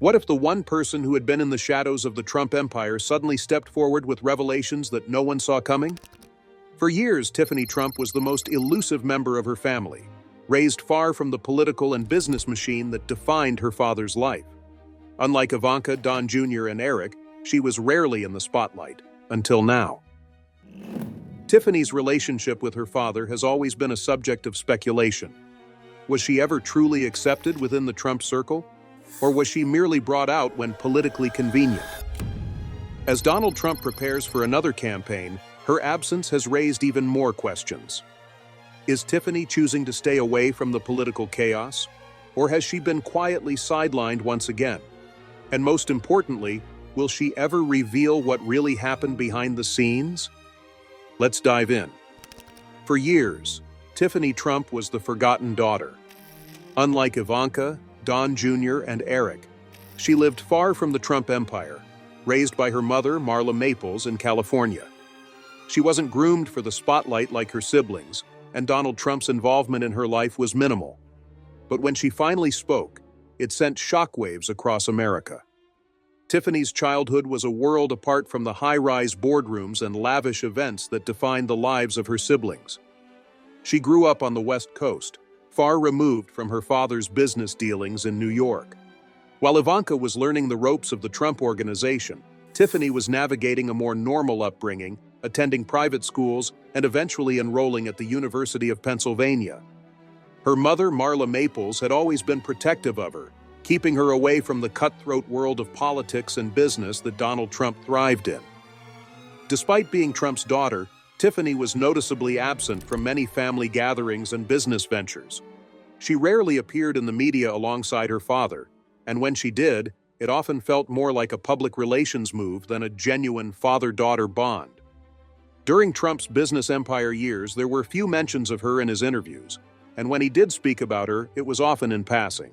What if the one person who had been in the shadows of the Trump empire suddenly stepped forward with revelations that no one saw coming? For years, Tiffany Trump was the most elusive member of her family, raised far from the political and business machine that defined her father's life. Unlike Ivanka, Don Jr., and Eric, she was rarely in the spotlight, until now. Tiffany's relationship with her father has always been a subject of speculation. Was she ever truly accepted within the Trump circle? Or was she merely brought out when politically convenient? As Donald Trump prepares for another campaign, her absence has raised even more questions. Is Tiffany choosing to stay away from the political chaos? Or has she been quietly sidelined once again? And most importantly, will she ever reveal what really happened behind the scenes? Let's dive in. For years, Tiffany Trump was the forgotten daughter. Unlike Ivanka, Don Jr., and Eric, she lived far from the Trump empire, raised by her mother, Marla Maples, in California. She wasn't groomed for the spotlight like her siblings, and Donald Trump's involvement in her life was minimal. But when she finally spoke, it sent shockwaves across America. Tiffany's childhood was a world apart from the high-rise boardrooms and lavish events that defined the lives of her siblings. She grew up on the West Coast, far removed from her father's business dealings in New York. While Ivanka was learning the ropes of the Trump organization, Tiffany was navigating a more normal upbringing, attending private schools, and eventually enrolling at the University of Pennsylvania. Her mother, Marla Maples, had always been protective of her, keeping her away from the cutthroat world of politics and business that Donald Trump thrived in. Despite being Trump's daughter, Tiffany was noticeably absent from many family gatherings and business ventures. She rarely appeared in the media alongside her father, and when she did, it often felt more like a public relations move than a genuine father-daughter bond. During Trump's business empire years, there were few mentions of her in his interviews, and when he did speak about her, it was often in passing.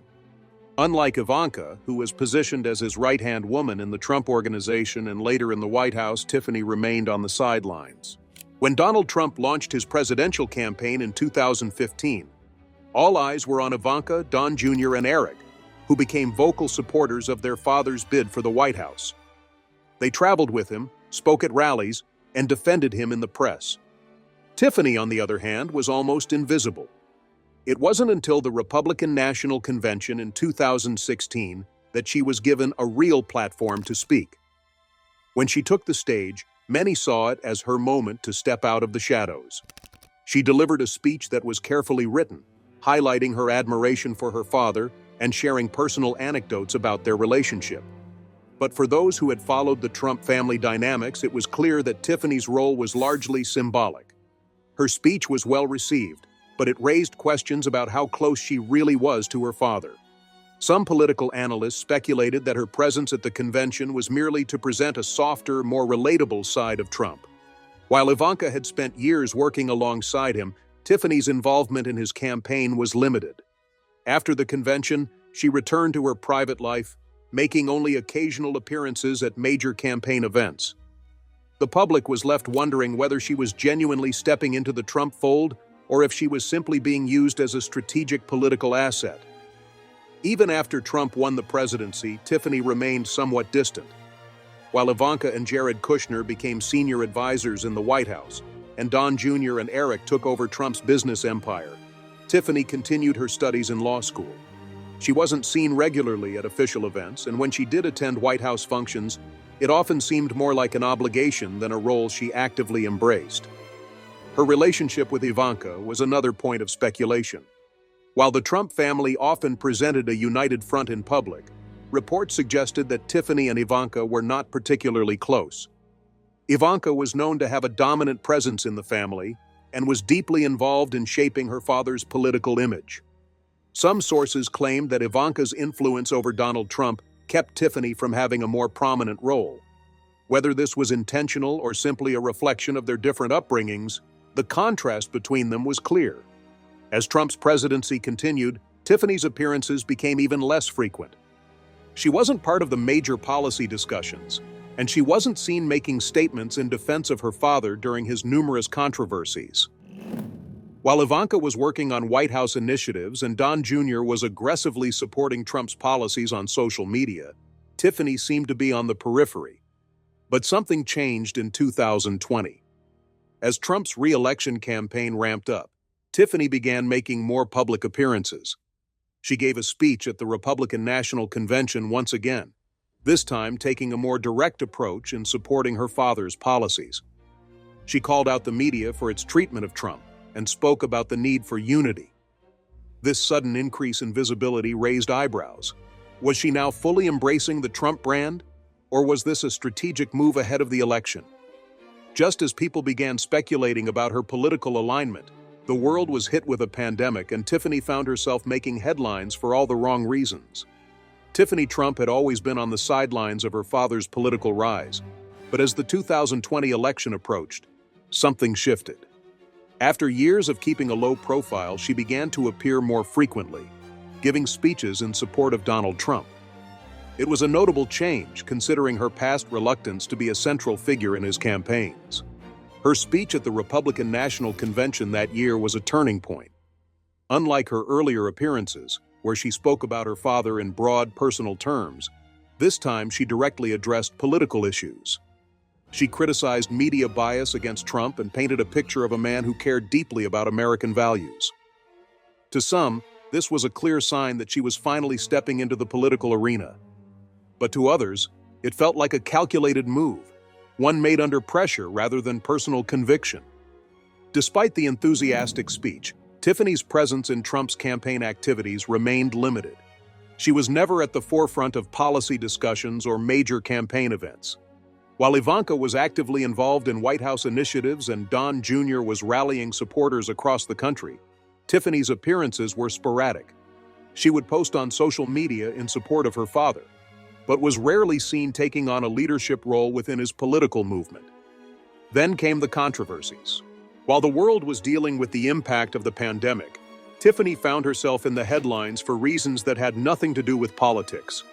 Unlike Ivanka, who was positioned as his right-hand woman in the Trump organization and later in the White House, Tiffany remained on the sidelines. When Donald Trump launched his presidential campaign in 2015, all eyes were on Ivanka, Don Jr., and Eric, who became vocal supporters of their father's bid for the White House. They traveled with him, spoke at rallies, and defended him in the press. Tiffany, on the other hand, was almost invisible. It wasn't until the Republican National Convention in 2016 that she was given a real platform to speak. When she took the stage, many saw it as her moment to step out of the shadows. She delivered a speech that was carefully written, highlighting her admiration for her father and sharing personal anecdotes about their relationship. But for those who had followed the Trump family dynamics, it was clear that Tiffany's role was largely symbolic. Her speech was well received, but it raised questions about how close she really was to her father. Some political analysts speculated that her presence at the convention was merely to present a softer, more relatable side of Trump. While Ivanka had spent years working alongside him, Tiffany's involvement in his campaign was limited. After the convention, she returned to her private life, making only occasional appearances at major campaign events. The public was left wondering whether she was genuinely stepping into the Trump fold or if she was simply being used as a strategic political asset. Even after Trump won the presidency, Tiffany remained somewhat distant. While Ivanka and Jared Kushner became senior advisors in the White House, and Don Jr. and Eric took over Trump's business empire, Tiffany continued her studies in law school. She wasn't seen regularly at official events, and when she did attend White House functions, it often seemed more like an obligation than a role she actively embraced. Her relationship with Ivanka was another point of speculation. While the Trump family often presented a united front in public, reports suggested that Tiffany and Ivanka were not particularly close. Ivanka was known to have a dominant presence in the family and was deeply involved in shaping her father's political image. Some sources claimed that Ivanka's influence over Donald Trump kept Tiffany from having a more prominent role. Whether this was intentional or simply a reflection of their different upbringings, the contrast between them was clear. As Trump's presidency continued, Tiffany's appearances became even less frequent. She wasn't part of the major policy discussions, and she wasn't seen making statements in defense of her father during his numerous controversies. While Ivanka was working on White House initiatives and Don Jr. was aggressively supporting Trump's policies on social media, Tiffany seemed to be on the periphery. But something changed in 2020. As Trump's re-election campaign ramped up, Tiffany began making more public appearances. She gave a speech at the Republican National Convention once again, this time taking a more direct approach in supporting her father's policies. She called out the media for its treatment of Trump and spoke about the need for unity. This sudden increase in visibility raised eyebrows. Was she now fully embracing the Trump brand, or was this a strategic move ahead of the election? Just as people began speculating about her political alignment, the world was hit with a pandemic and Tiffany found herself making headlines for all the wrong reasons. Tiffany Trump had always been on the sidelines of her father's political rise, but as the 2020 election approached, something shifted. After years of keeping a low profile, she began to appear more frequently, giving speeches in support of Donald Trump. It was a notable change, considering her past reluctance to be a central figure in his campaigns. Her speech at the Republican National Convention that year was a turning point. Unlike her earlier appearances, where she spoke about her father in broad, personal terms, this time she directly addressed political issues. She criticized media bias against Trump and painted a picture of a man who cared deeply about American values. To some, this was a clear sign that she was finally stepping into the political arena. But to others, it felt like a calculated move, one made under pressure rather than personal conviction. Despite the enthusiastic speech, Tiffany's presence in Trump's campaign activities remained limited. She was never at the forefront of policy discussions or major campaign events. While Ivanka was actively involved in White House initiatives and Don Jr. was rallying supporters across the country, Tiffany's appearances were sporadic. She would post on social media in support of her father, but was rarely seen taking on a leadership role within his political movement. Then came the controversies. While the world was dealing with the impact of the pandemic, Tiffany found herself in the headlines for reasons that had nothing to do with politics.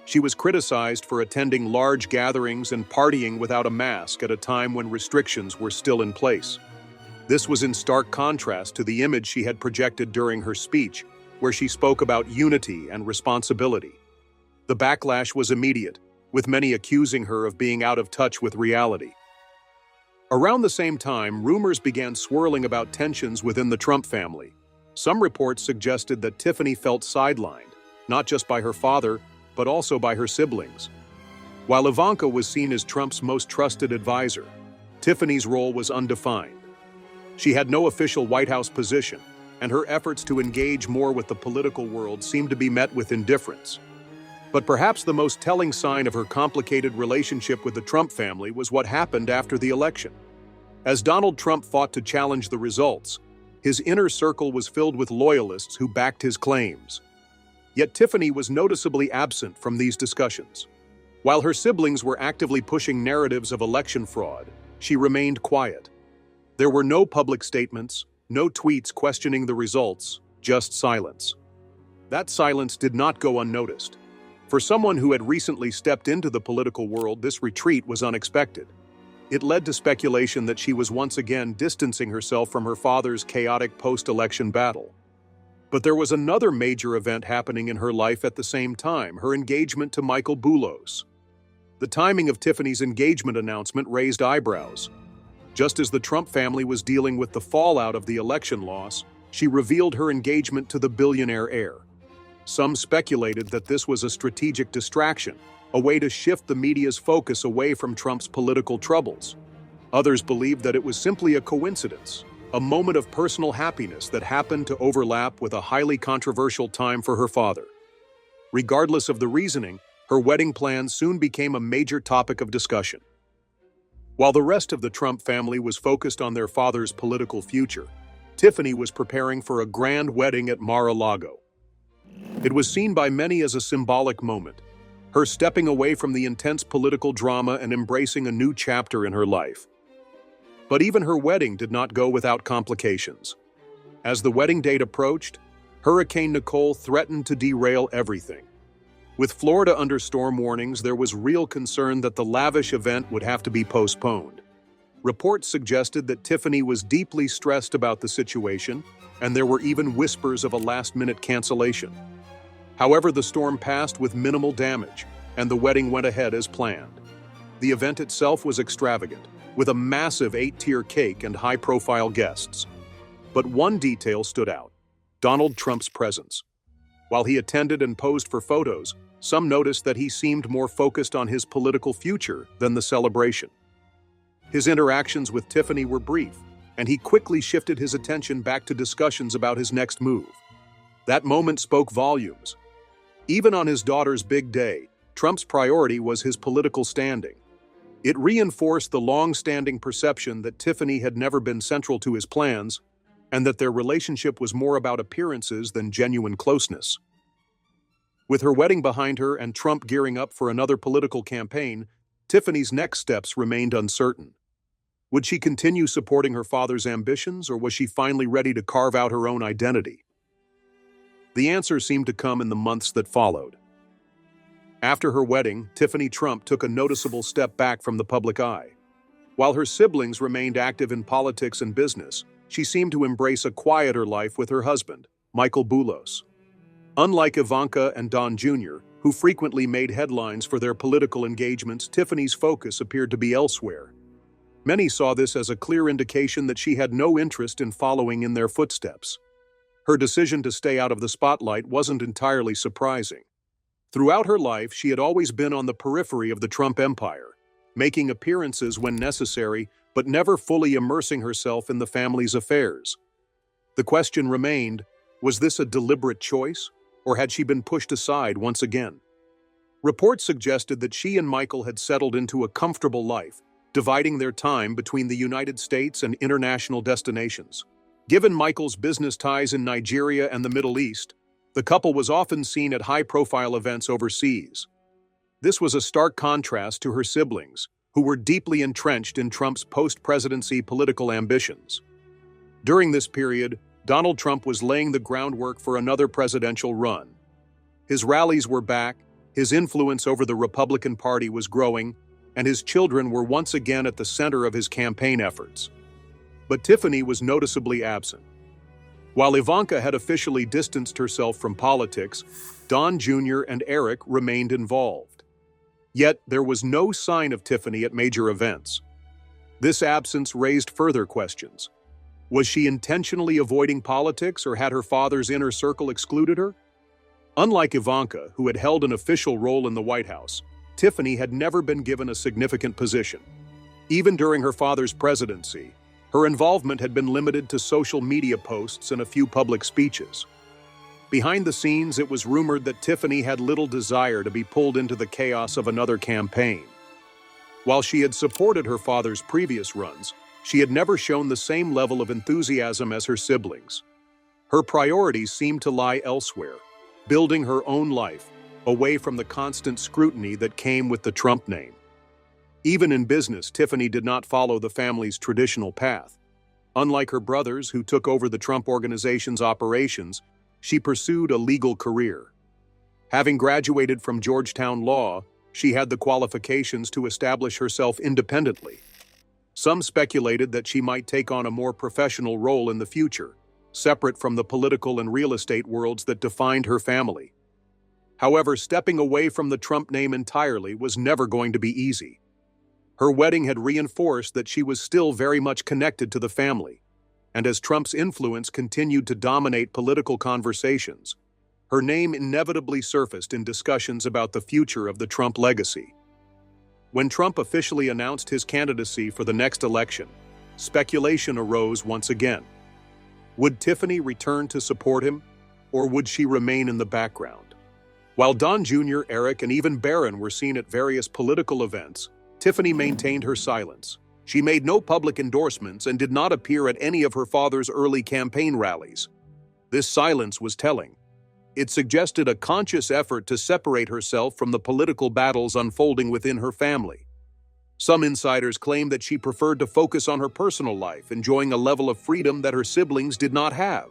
She was criticized for attending large gatherings and partying without a mask at a time when restrictions were still in place. This was in stark contrast to the image she had projected during her speech, where she spoke about unity and responsibility. The backlash was immediate, with many accusing her of being out of touch with reality. Around the same time, rumors began swirling about tensions within the Trump family. Some reports suggested that Tiffany felt sidelined, not just by her father, but also by her siblings. While Ivanka was seen as Trump's most trusted advisor, Tiffany's role was undefined. She had no official White House position, and her efforts to engage more with the political world seemed to be met with indifference. But perhaps the most telling sign of her complicated relationship with the Trump family was what happened after the election. As Donald Trump fought to challenge the results, his inner circle was filled with loyalists who backed his claims. Yet Tiffany was noticeably absent from these discussions. While her siblings were actively pushing narratives of election fraud, she remained quiet. There were no public statements, no tweets questioning the results, just silence. That silence did not go unnoticed. For someone who had recently stepped into the political world, this retreat was unexpected. It led to speculation that she was once again distancing herself from her father's chaotic post-election battle. But there was another major event happening in her life at the same time, her engagement to Michael Boulos. The timing of Tiffany's engagement announcement raised eyebrows. Just as the Trump family was dealing with the fallout of the election loss, she revealed her engagement to the billionaire heir. Some speculated that this was a strategic distraction, a way to shift the media's focus away from Trump's political troubles. Others believed that it was simply a coincidence, a moment of personal happiness that happened to overlap with a highly controversial time for her father. Regardless of the reasoning, her wedding plans soon became a major topic of discussion. While the rest of the Trump family was focused on their father's political future, Tiffany was preparing for a grand wedding at Mar-a-Lago. It was seen by many as a symbolic moment, her stepping away from the intense political drama and embracing a new chapter in her life. But even her wedding did not go without complications. As the wedding date approached, Hurricane Nicole threatened to derail everything. With Florida under storm warnings, there was real concern that the lavish event would have to be postponed. Reports suggested that Tiffany was deeply stressed about the situation, and there were even whispers of a last-minute cancellation. However, the storm passed with minimal damage, and the wedding went ahead as planned. The event itself was extravagant, with a massive 8-tier cake and high-profile guests. But one detail stood out: Donald Trump's presence. While he attended and posed for photos, some noticed that he seemed more focused on his political future than the celebration. His interactions with Tiffany were brief, and he quickly shifted his attention back to discussions about his next move. That moment spoke volumes. Even on his daughter's big day, Trump's priority was his political standing. It reinforced the long-standing perception that Tiffany had never been central to his plans, and that their relationship was more about appearances than genuine closeness. With her wedding behind her and Trump gearing up for another political campaign, Tiffany's next steps remained uncertain. Would she continue supporting her father's ambitions, or was she finally ready to carve out her own identity? The answer seemed to come in the months that followed. After her wedding, Tiffany Trump took a noticeable step back from the public eye. While her siblings remained active in politics and business, she seemed to embrace a quieter life with her husband, Michael Boulos. Unlike Ivanka and Don Jr., who frequently made headlines for their political engagements, Tiffany's focus appeared to be elsewhere. Many saw this as a clear indication that she had no interest in following in their footsteps. Her decision to stay out of the spotlight wasn't entirely surprising. Throughout her life, she had always been on the periphery of the Trump empire, making appearances when necessary, but never fully immersing herself in the family's affairs. The question remained, was this a deliberate choice, or had she been pushed aside once again? Reports suggested that she and Michael had settled into a comfortable life, dividing their time between the United States and international destinations. Given Michael's business ties in Nigeria and the Middle East, the couple was often seen at high-profile events overseas. This was a stark contrast to her siblings, who were deeply entrenched in Trump's post-presidency political ambitions. During this period, Donald Trump was laying the groundwork for another presidential run. His rallies were back, his influence over the Republican Party was growing, and his children were once again at the center of his campaign efforts. But Tiffany was noticeably absent. While Ivanka had officially distanced herself from politics, Don Jr. and Eric remained involved. Yet there was no sign of Tiffany at major events. This absence raised further questions. Was she intentionally avoiding politics, or had her father's inner circle excluded her? Unlike Ivanka, who had held an official role in the White House, Tiffany had never been given a significant position. Even during her father's presidency, her involvement had been limited to social media posts and a few public speeches. Behind the scenes, it was rumored that Tiffany had little desire to be pulled into the chaos of another campaign. While she had supported her father's previous runs, she had never shown the same level of enthusiasm as her siblings. Her priorities seemed to lie elsewhere, building her own life, away from the constant scrutiny that came with the Trump name. Even in business, Tiffany did not follow the family's traditional path. Unlike her brothers, who took over the Trump organization's operations, she pursued a legal career. Having graduated from Georgetown Law, she had the qualifications to establish herself independently. Some speculated that she might take on a more professional role in the future, separate from the political and real estate worlds that defined her family. However, stepping away from the Trump name entirely was never going to be easy. Her wedding had reinforced that she was still very much connected to the family, and as Trump's influence continued to dominate political conversations, her name inevitably surfaced in discussions about the future of the Trump legacy. When Trump officially announced his candidacy for the next election, speculation arose once again. Would Tiffany return to support him, or would she remain in the background? While Don Jr., Eric, and even Barron were seen at various political events, Tiffany maintained her silence. She made no public endorsements and did not appear at any of her father's early campaign rallies. This silence was telling. It suggested a conscious effort to separate herself from the political battles unfolding within her family. Some insiders claimed that she preferred to focus on her personal life, enjoying a level of freedom that her siblings did not have.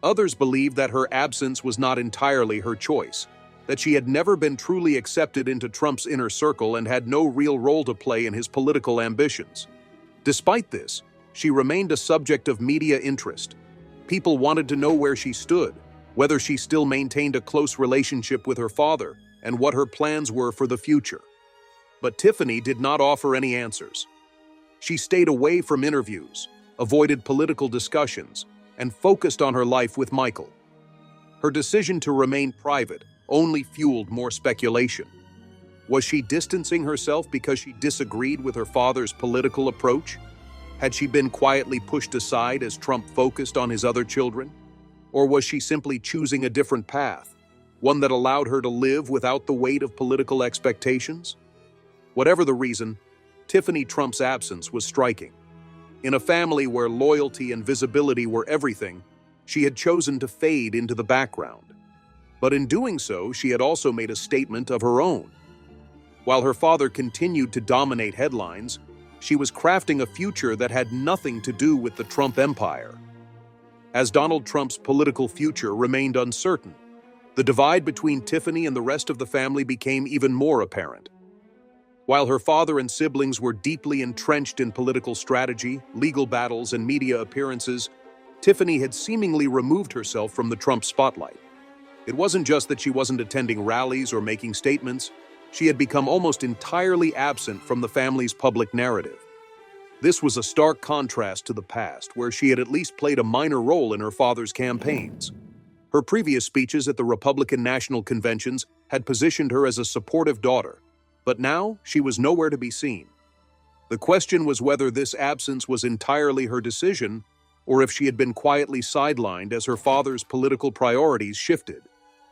Others believed that her absence was not entirely her choice, that she had never been truly accepted into Trump's inner circle and had no real role to play in his political ambitions. Despite this, she remained a subject of media interest. People wanted to know where she stood, whether she still maintained a close relationship with her father, and what her plans were for the future. But Tiffany did not offer any answers. She stayed away from interviews, avoided political discussions, and focused on her life with Michael. Her decision to remain private only fueled more speculation. Was she distancing herself because she disagreed with her father's political approach? Had she been quietly pushed aside as Trump focused on his other children? Or was she simply choosing a different path, one that allowed her to live without the weight of political expectations? Whatever the reason, Tiffany Trump's absence was striking. In a family where loyalty and visibility were everything, she had chosen to fade into the background. But in doing so, she had also made a statement of her own. While her father continued to dominate headlines, she was crafting a future that had nothing to do with the Trump empire. As Donald Trump's political future remained uncertain, the divide between Tiffany and the rest of the family became even more apparent. While her father and siblings were deeply entrenched in political strategy, legal battles, and media appearances, Tiffany had seemingly removed herself from the Trump spotlight. It wasn't just that she wasn't attending rallies or making statements. She had become almost entirely absent from the family's public narrative. This was a stark contrast to the past, where she had at least played a minor role in her father's campaigns. Her previous speeches at the Republican National Conventions had positioned her as a supportive daughter, but now she was nowhere to be seen. The question was whether this absence was entirely her decision, or if she had been quietly sidelined as her father's political priorities shifted.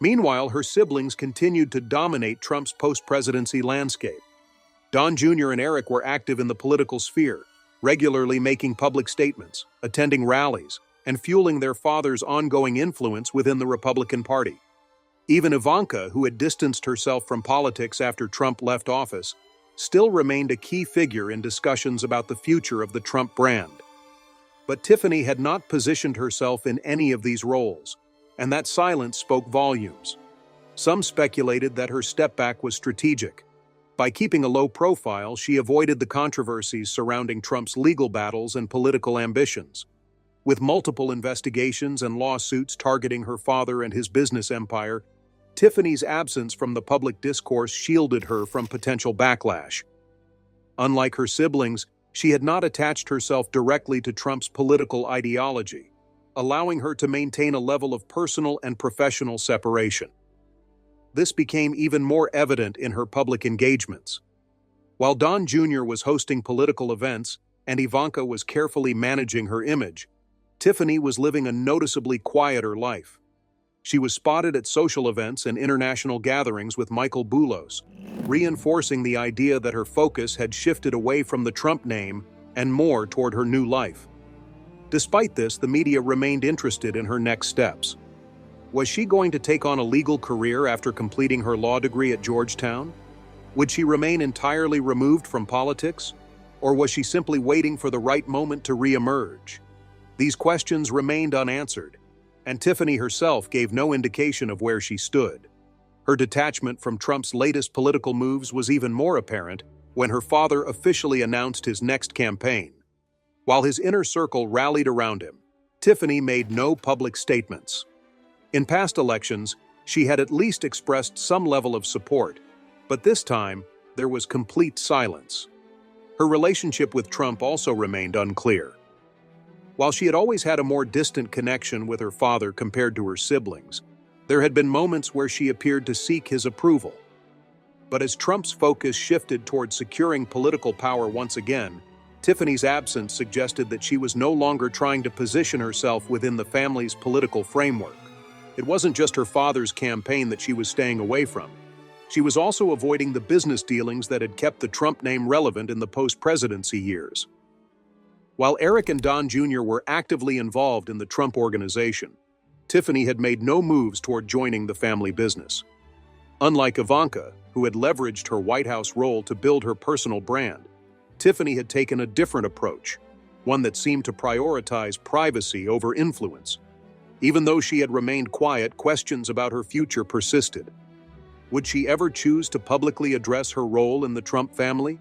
Meanwhile, her siblings continued to dominate Trump's post-presidency landscape. Don Jr. and Eric were active in the political sphere, regularly making public statements, attending rallies, and fueling their father's ongoing influence within the Republican Party. Even Ivanka, who had distanced herself from politics after Trump left office, still remained a key figure in discussions about the future of the Trump brand. But Tiffany had not positioned herself in any of these roles, and that silence spoke volumes. Some speculated that her step back was strategic. By keeping a low profile, she avoided the controversies surrounding Trump's legal battles and political ambitions. With multiple investigations and lawsuits targeting her father and his business empire, Tiffany's absence from the public discourse shielded her from potential backlash. Unlike her siblings, she had not attached herself directly to Trump's political ideology, allowing her to maintain a level of personal and professional separation. This became even more evident in her public engagements. While Don Jr. was hosting political events and Ivanka was carefully managing her image, Tiffany was living a noticeably quieter life. She was spotted at social events and international gatherings with Michael Boulos, reinforcing the idea that her focus had shifted away from the Trump name and more toward her new life. Despite this, the media remained interested in her next steps. Was she going to take on a legal career after completing her law degree at Georgetown? Would she remain entirely removed from politics? Or was she simply waiting for the right moment to re-emerge? These questions remained unanswered, and Tiffany herself gave no indication of where she stood. Her detachment from Trump's latest political moves was even more apparent when her father officially announced his next campaign. While his inner circle rallied around him, Tiffany made no public statements. In past elections, she had at least expressed some level of support, but this time, there was complete silence. Her relationship with Trump also remained unclear. While she had always had a more distant connection with her father compared to her siblings, there had been moments where she appeared to seek his approval. But as Trump's focus shifted toward securing political power once again, Tiffany's absence suggested that she was no longer trying to position herself within the family's political framework. It wasn't just her father's campaign that she was staying away from. She was also avoiding the business dealings that had kept the Trump name relevant in the post-presidency years. While Eric and Don Jr. were actively involved in the Trump organization, Tiffany had made no moves toward joining the family business. Unlike Ivanka, who had leveraged her White House role to build her personal brand, Tiffany had taken a different approach, one that seemed to prioritize privacy over influence. Even though she had remained quiet, questions about her future persisted. Would she ever choose to publicly address her role in the Trump family?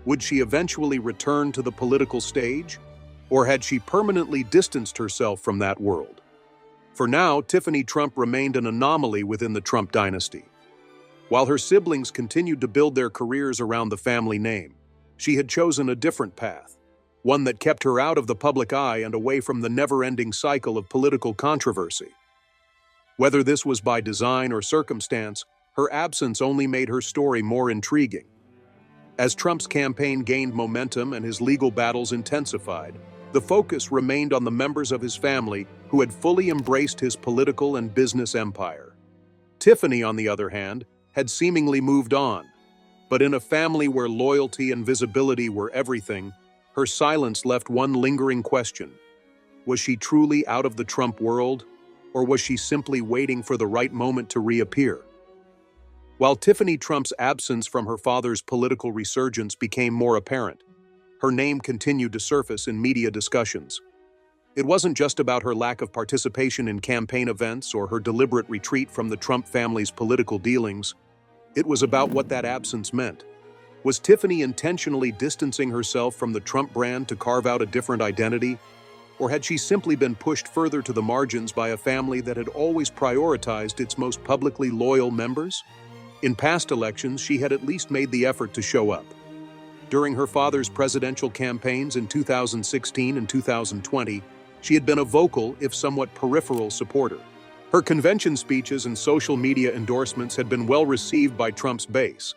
Would she eventually return to the political stage? Or had she permanently distanced herself from that world? For now, Tiffany Trump remained an anomaly within the Trump dynasty. While her siblings continued to build their careers around the family name, she had chosen a different path, one that kept her out of the public eye and away from the never-ending cycle of political controversy. Whether this was by design or circumstance, her absence only made her story more intriguing. As Trump's campaign gained momentum and his legal battles intensified, the focus remained on the members of his family who had fully embraced his political and business empire. Tiffany, on the other hand, had seemingly moved on. But in a family where loyalty and visibility were everything, her silence left one lingering question. Was she truly out of the Trump world, or was she simply waiting for the right moment to reappear? While Tiffany Trump's absence from her father's political resurgence became more apparent, her name continued to surface in media discussions. It wasn't just about her lack of participation in campaign events or her deliberate retreat from the Trump family's political dealings. It was about what that absence meant. Was Tiffany intentionally distancing herself from the Trump brand to carve out a different identity? Or had she simply been pushed further to the margins by a family that had always prioritized its most publicly loyal members? In past elections, she had at least made the effort to show up. During her father's presidential campaigns in 2016 and 2020, she had been a vocal, if somewhat peripheral, supporter. Her convention speeches and social media endorsements had been well received by Trump's base.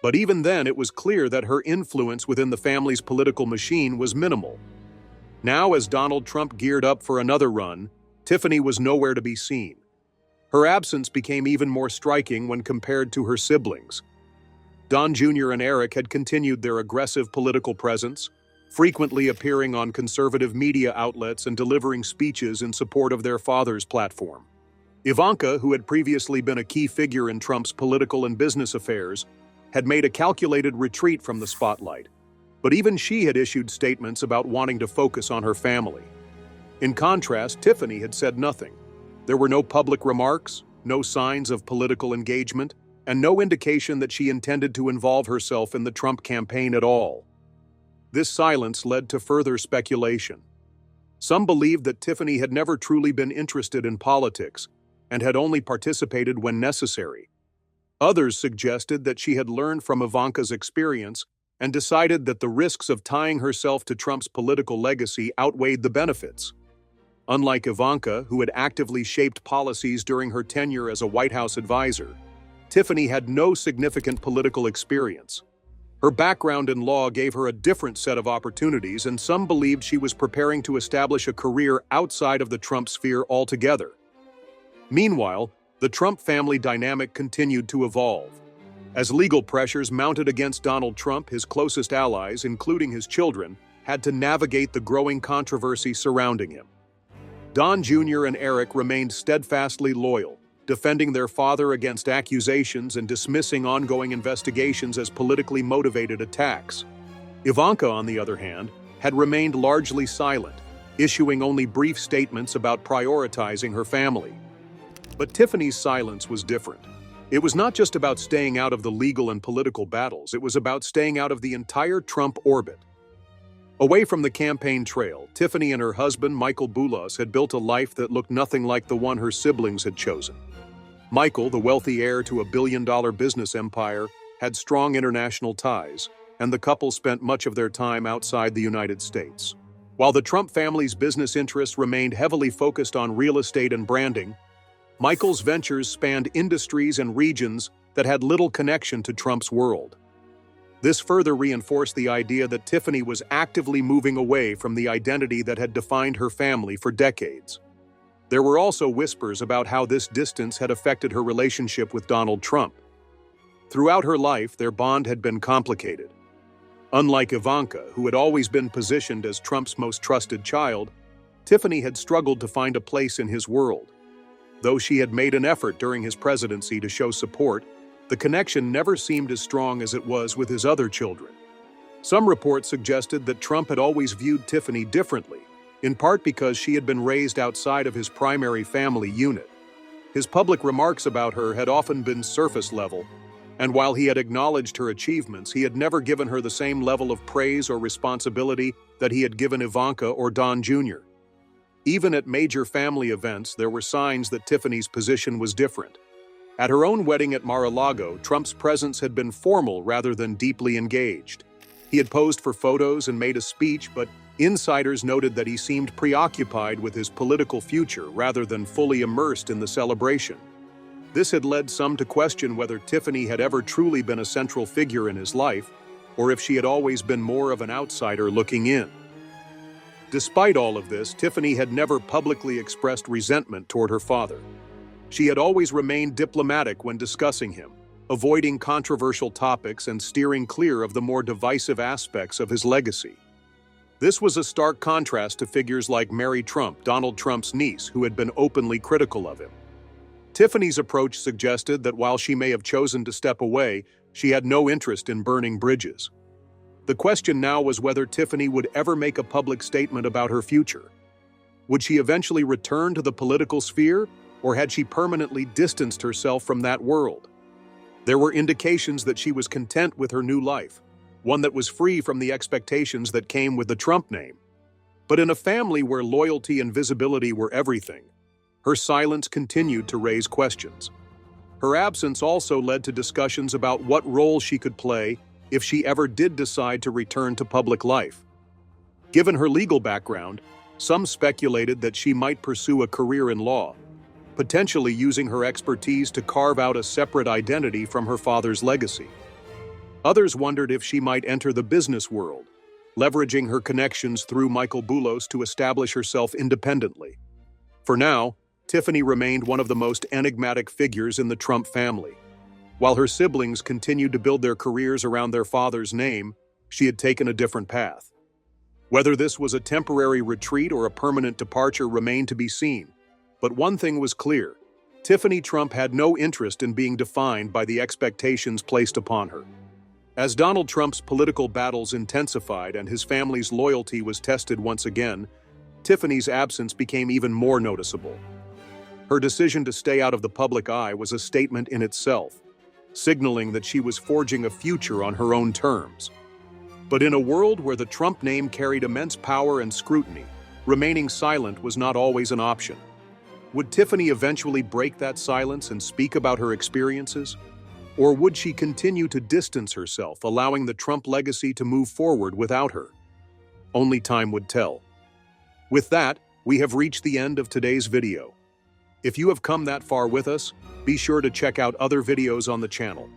But even then, it was clear that her influence within the family's political machine was minimal. Now, as Donald Trump geared up for another run, Tiffany was nowhere to be seen. Her absence became even more striking when compared to her siblings. Don Jr. and Eric had continued their aggressive political presence, frequently appearing on conservative media outlets and delivering speeches in support of their father's platform. Ivanka, who had previously been a key figure in Trump's political and business affairs, had made a calculated retreat from the spotlight. But even she had issued statements about wanting to focus on her family. In contrast, Tiffany had said nothing. There were no public remarks, no signs of political engagement, and no indication that she intended to involve herself in the Trump campaign at all. This silence led to further speculation. Some believed that Tiffany had never truly been interested in politics and had only participated when necessary. Others suggested that she had learned from Ivanka's experience and decided that the risks of tying herself to Trump's political legacy outweighed the benefits. Unlike Ivanka, who had actively shaped policies during her tenure as a White House advisor, Tiffany had no significant political experience. Her background in law gave her a different set of opportunities, and some believed she was preparing to establish a career outside of the Trump sphere altogether. Meanwhile, the Trump family dynamic continued to evolve. As legal pressures mounted against Donald Trump, his closest allies, including his children, had to navigate the growing controversy surrounding him. Don Jr. and Eric remained steadfastly loyal, defending their father against accusations and dismissing ongoing investigations as politically motivated attacks. Ivanka, on the other hand, had remained largely silent, issuing only brief statements about prioritizing her family. But Tiffany's silence was different. It was not just about staying out of the legal and political battles, it was about staying out of the entire Trump orbit. Away from the campaign trail, Tiffany and her husband, Michael Boulos, had built a life that looked nothing like the one her siblings had chosen. Michael, the wealthy heir to a billion-dollar business empire, had strong international ties, and the couple spent much of their time outside the United States. While the Trump family's business interests remained heavily focused on real estate and branding, Michael's ventures spanned industries and regions that had little connection to Trump's world. This further reinforced the idea that Tiffany was actively moving away from the identity that had defined her family for decades. There were also whispers about how this distance had affected her relationship with Donald Trump. Throughout her life, their bond had been complicated. Unlike Ivanka, who had always been positioned as Trump's most trusted child, Tiffany had struggled to find a place in his world. Though she had made an effort during his presidency to show support, the connection never seemed as strong as it was with his other children. Some reports suggested that Trump had always viewed Tiffany differently, in part because she had been raised outside of his primary family unit. His public remarks about her had often been surface level, And while he had acknowledged her achievements, he had never given her the same level of praise or responsibility that he had given Ivanka or Don Jr. Even at major family events, there were signs that Tiffany's position was different. At her own wedding at Mar-a-Lago, Trump's presence had been formal rather than deeply engaged. He had posed for photos and made a speech, but insiders noted that he seemed preoccupied with his political future rather than fully immersed in the celebration. This had led some to question whether Tiffany had ever truly been a central figure in his life, or if she had always been more of an outsider looking in. Despite all of this, Tiffany had never publicly expressed resentment toward her father. She had always remained diplomatic when discussing him, avoiding controversial topics and steering clear of the more divisive aspects of his legacy. This was a stark contrast to figures like Mary Trump, Donald Trump's niece, who had been openly critical of him. Tiffany's approach suggested that while she may have chosen to step away, she had no interest in burning bridges. The question now was whether Tiffany would ever make a public statement about her future. Would she eventually return to the political sphere, or had she permanently distanced herself from that world? There were indications that she was content with her new life, one that was free from the expectations that came with the Trump name. But in a family where loyalty and visibility were everything, her silence continued to raise questions. Her absence also led to discussions about what role she could play if she ever did decide to return to public life. Given her legal background, some speculated that she might pursue a career in law, potentially using her expertise to carve out a separate identity from her father's legacy. Others wondered if she might enter the business world, leveraging her connections through Michael Boulos to establish herself independently. For now, Tiffany remained one of the most enigmatic figures in the Trump family. While her siblings continued to build their careers around their father's name, she had taken a different path. Whether this was a temporary retreat or a permanent departure remained to be seen. But one thing was clear: Tiffany Trump had no interest in being defined by the expectations placed upon her. As Donald Trump's political battles intensified and his family's loyalty was tested once again, Tiffany's absence became even more noticeable. Her decision to stay out of the public eye was a statement in itself, signaling that she was forging a future on her own terms. But in a world where the Trump name carried immense power and scrutiny, remaining silent was not always an option. Would Tiffany eventually break that silence and speak about her experiences? Or would she continue to distance herself, allowing the Trump legacy to move forward without her? Only time would tell. With that, we have reached the end of today's video. If you have come that far with us, be sure to check out other videos on the channel.